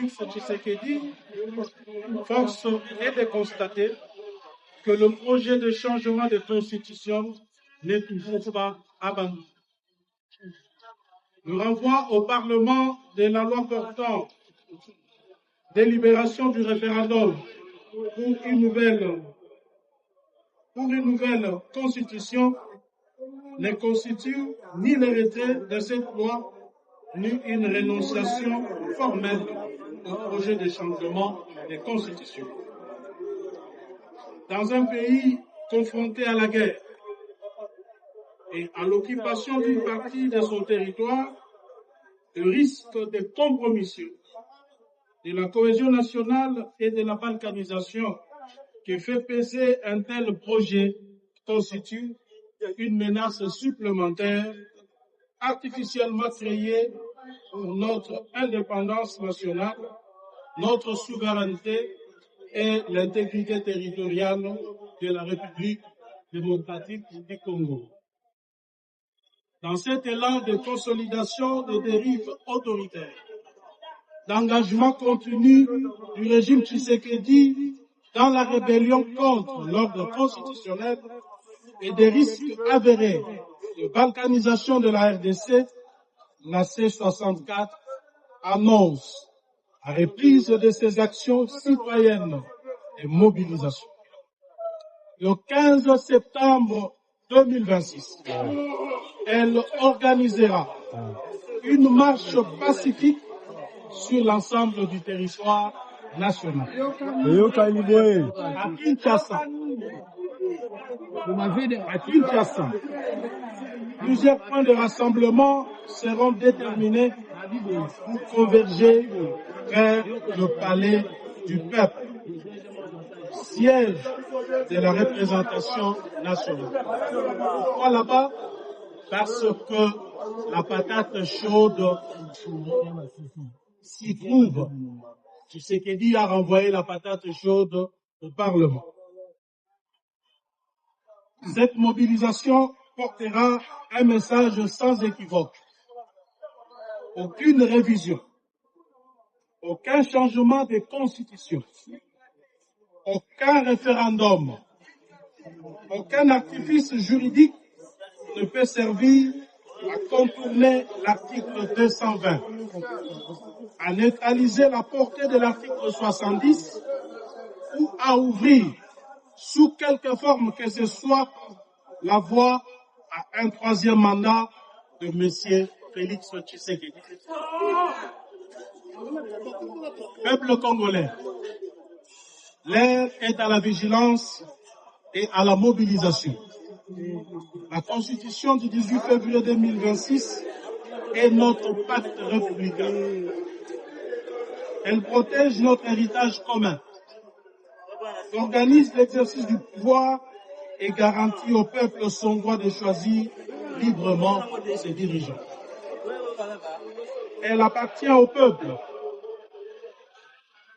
Félix Tshisekedi, force est de constater que le projet de changement de constitution n'est toujours pas abandonné. Le renvoi au Parlement de la loi portant délibération du référendum pour une nouvelle constitution ne constitue ni le retrait de cette loi, ni une renonciation formelle au projet de changement de constitution. Dans un pays confronté à la guerre et à l'occupation d'une partie de son territoire, le risque de compromission de la cohésion nationale et de la balkanisation qui fait peser un tel projet constitue une menace supplémentaire artificiellement créée pour notre indépendance nationale, notre souveraineté et l'intégrité territoriale de la République démocratique du Congo. Dans cet élan de consolidation des dérives autoritaires, d'engagement continu du régime Tshisekedi dans la rébellion contre l'ordre constitutionnel et des risques avérés de balkanisation de la RDC, la C64 annonce la reprise de ses actions citoyennes et mobilisation. Le 15 septembre 2026, elle organisera une marche pacifique sur l'ensemble du territoire national. À Kinshasa, plusieurs points de rassemblement seront déterminés pour converger vers le palais du peuple, siège de la représentation nationale. Pourquoi là-bas? Parce que la patate chaude s'y trouve. Tshisekedi a renvoyé la patate chaude au Parlement. Cette mobilisation portera un message sans équivoque. Aucune révision, aucun changement de constitution, aucun référendum, aucun artifice juridique ne peut servir à contourner l'article 220, à neutraliser la portée de l'article 70 ou à ouvrir, sous quelque forme que ce soit, la voie à un troisième mandat de M. Félix Tshisekedi. Peuple congolais, l'heure est à la vigilance et à la mobilisation. La Constitution du 18 février 2026 est notre pacte républicain. Elle protège notre héritage commun, organise l'exercice du pouvoir et garantit au peuple son droit de choisir librement ses dirigeants. Elle appartient au peuple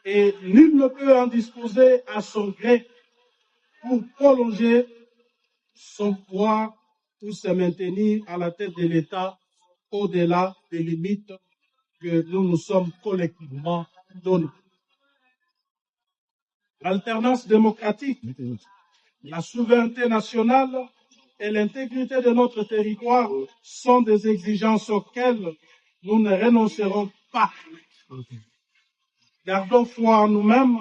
et nul ne peut en disposer à son gré pour prolonger son pouvoir ou se maintenir à la tête de l'État au-delà des limites que nous nous sommes collectivement données. L'alternance démocratique, la souveraineté nationale et l'intégrité de notre territoire sont des exigences auxquelles nous ne renoncerons pas. Gardons foi en nous-mêmes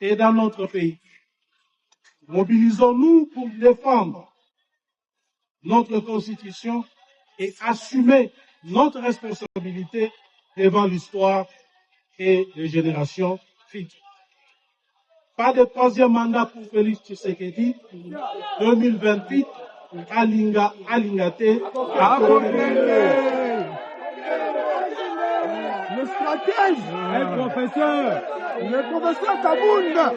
et dans notre pays. Mobilisons-nous pour défendre notre Constitution et assumer notre responsabilité devant l'histoire et les générations futures. Pas de troisième mandat pour Félix Tshisekedi. 2028, Alingate. Le stratège, le professeur Kabunda.